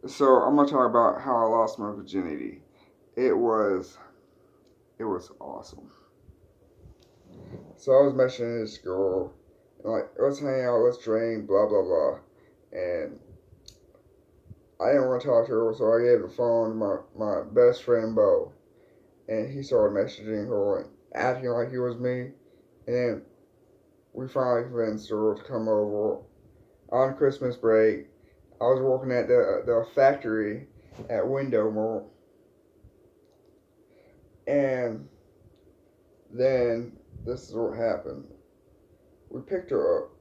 So I'm gonna talk about how I lost my virginity. It was it was awesome. So I was mentioning this girl, and like let's hang out, let's drink, blah blah blah, and I didn't want to talk to her, so I gave the phone to my best friend Bo, and he started messaging her and acting like he was me, and then we finally convinced her to come over on Christmas break. I was working at the factory at Window Mall, and then this is what happened. We picked her up.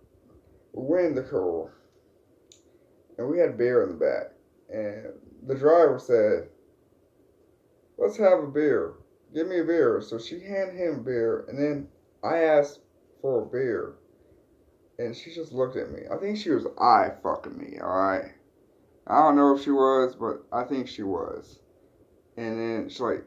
We went in the car, and we had beer in the back. And the driver said, "Let's have a beer. Give me a beer." So she handed him a beer, and then I asked for a beer, and she just looked at me. I think she was eye fucking me. All right. I don't know if she was, but I think she was. And then she's like,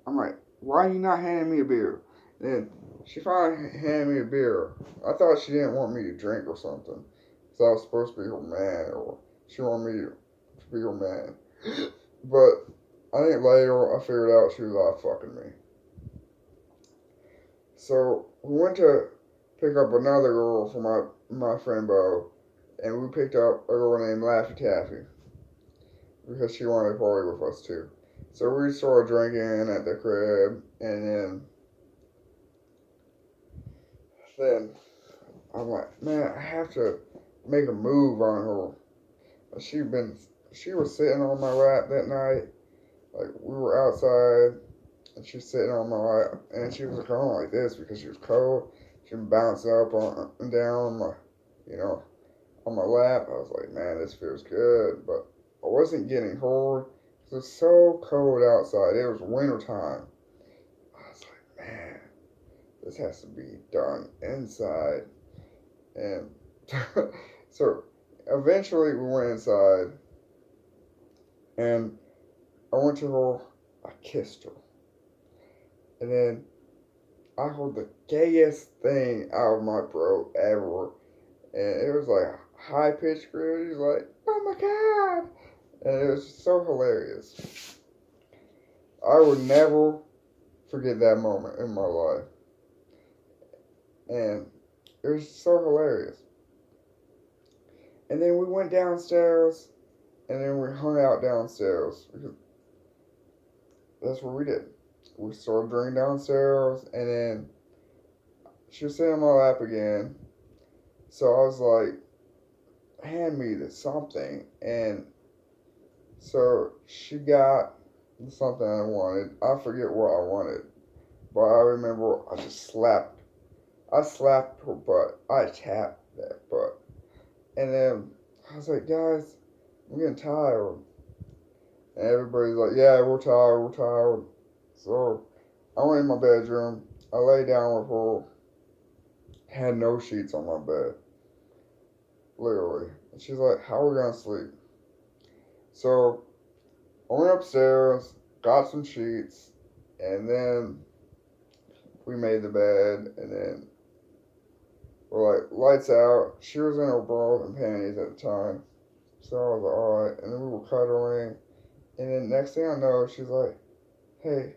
I'm like, why are you not handing me a beer? And then she finally handed me a beer. I thought she didn't want me to drink or something. So I was supposed to be her man, or she wanted me to be her man. But I think later I figured out she was out fucking me. So we went to pick up another girl for my friend Bo, and we picked up a girl named Laffy Taffy because she wanted to party with us too. So we started drinking at the crib, and then I'm like, man, I have to make a move on her. She been she was sitting on my lap that night. Like we were outside, and she's sitting on my lap, and she was going like this because she was cold. She was bouncing up on and down on my, you know, on my lap. I was like, man, this feels good, but I wasn't getting hard. It was so cold outside. It was winter time. I was like, man, this has to be done inside. And so eventually we went inside, and I went to her, I kissed her. And then I heard the gayest thing out of my throat ever. And it was like high pitched scream. He's like, oh my God. And it was so hilarious. I would never forget that moment in my life. And it was so hilarious. And then we went downstairs, and then we hung out downstairs because that's what we did. We started drinking downstairs, and then she was sitting on my lap again. So I was like, hand me this something. And so she got something I wanted. I forget what I wanted. But I remember I slapped her butt. I tapped that butt. And then I was like, guys, I'm getting tired. And everybody's like, yeah, we're tired. So I went in my bedroom. I lay down with her. Had no sheets on my bed. Literally. And she's like, how are we going to sleep? So I went upstairs, got some sheets, and then we made the bed, and then we're like, lights out. She was in her bra and panties at the time. So I was like, alright. And then we were cuddling. And then next thing I know, she's like, hey,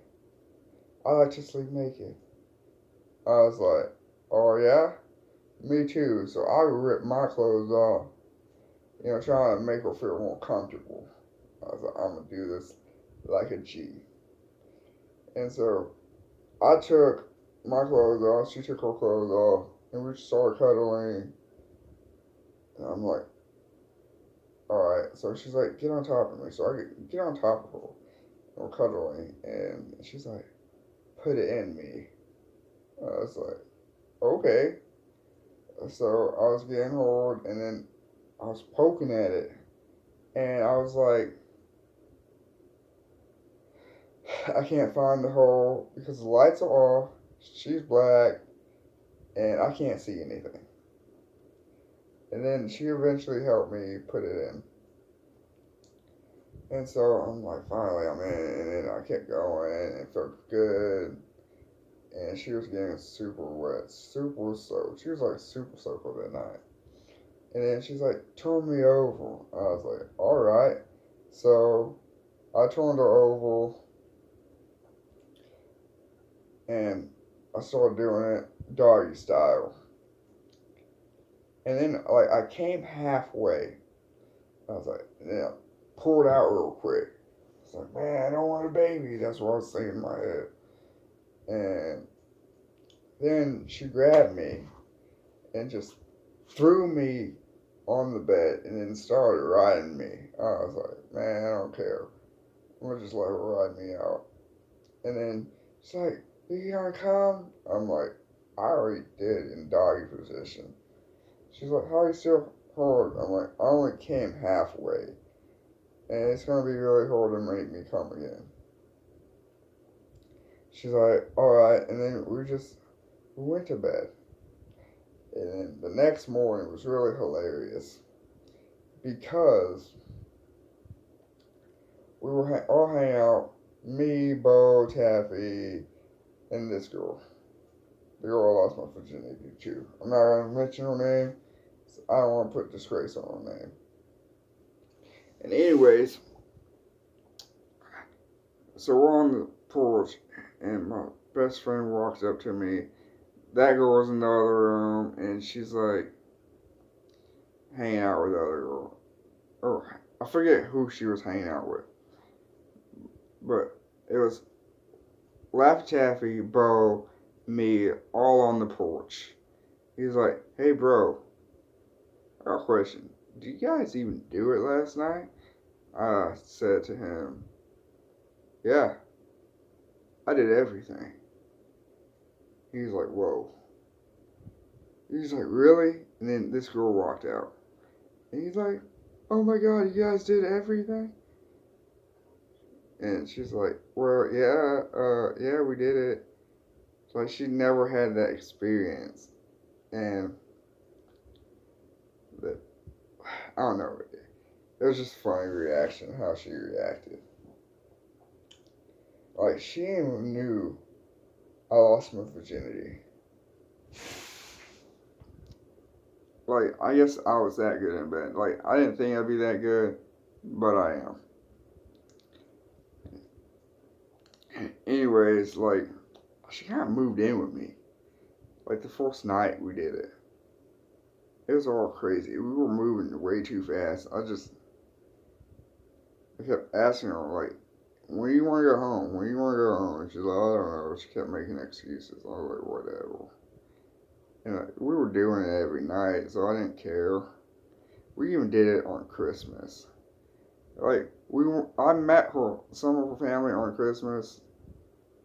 I like to sleep naked. I was like, oh yeah? Me too. So I ripped my clothes off, trying to make her feel more comfortable. I was like, I'm going to do this like a G. And so I took my clothes off, she took her clothes off, and we started cuddling. And I'm like, alright. So she's like, get on top of me. So I get on top of her. And we're cuddling. And she's like, put it in me. I was like, okay. So I was getting hard, and then I was poking at it. And I was like, I can't find the hole because the lights are off. She's black, and I can't see anything. And then she eventually helped me put it in. And so I'm like, finally, I'm in. And then I kept going, and it felt good. And she was getting super wet, super soaked. She was like super soaked for that night. And then she's like, turn me over. I was like, all right. So I turned her over and I started doing it doggy style. And then like I came halfway. I was like, yeah, pulled out real quick. It's like, man, I don't want a baby. That's what I was saying in my head. And then she grabbed me and just threw me on the bed and then started riding me. I was like, man, I don't care. I'm gonna just let her ride me out. And then she's like, you gonna come? I'm like, I already did in doggy position. She's like, how are you still hard? I'm like, I only came halfway. And it's gonna be really hard to make me come again. She's like, alright. And then we went to bed. And then the next morning was really hilarious because we were all hanging out, me, Bo, Taffy, and this girl. The girl I lost my virginity to. I'm not going to mention her name. I don't want to put disgrace on her name. And anyways, so we're on the porch, and my best friend walks up to me. That girl's in the other room, and she's like hanging out with the other girl. Or I forget who she was hanging out with. But it was Laffy Taffy, Bo, me, all on the porch. He's like, hey bro, I got a question. Did you guys even do it last night? I said to him, yeah, I did everything. He's like, whoa. He's like, really? And then this girl walked out. And he's like, oh my god, you guys did everything? And she's like, well, yeah, we did it. Like, she never had that experience. And the, I don't know. It was just a funny reaction, how she reacted. Like, she even knew I lost my virginity. Like, I guess I was that good in bed. Like, I didn't think I'd be that good, but I am. Anyways, like, she kind of moved in with me. Like, the first night we did it. It was all crazy. We were moving way too fast. I kept asking her, like, when do you want to go home? When do you want to go home? And she's like, I don't know. She kept making excuses. I was like, whatever. And like, we were doing it every night, so I didn't care. We even did it on Christmas. Like, I met some of her family on Christmas.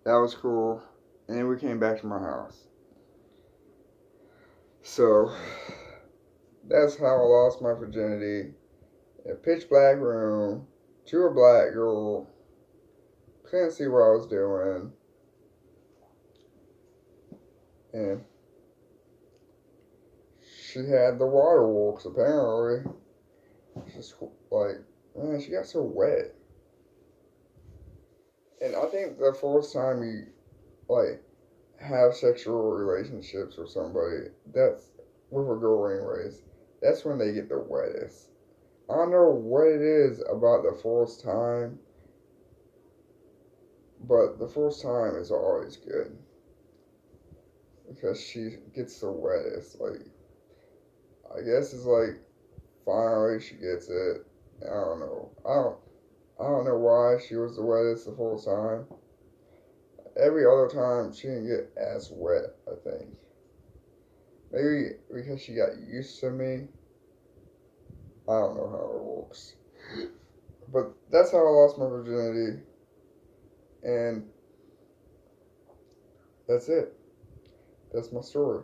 That was cool. And then we came back to my house. So, that's how I lost my virginity. In a pitch black room, to a black girl. Couldn't see what I was doing. And she had the waterworks, apparently. Just like, man, she got so wet. And I think the first time you, like, have sexual relationships with somebody, that's with a girl anyways, that's when they get the wettest. I don't know what it is about the first time, but the first time is always good. Because she gets the wettest. Like, I guess it's like, finally she gets it. I don't know. I don't know why she was the wettest the first time. Every other time she didn't get as wet, I think. Maybe because she got used to me. I don't know how it works. But that's how I lost my virginity. And that's it. That's my story.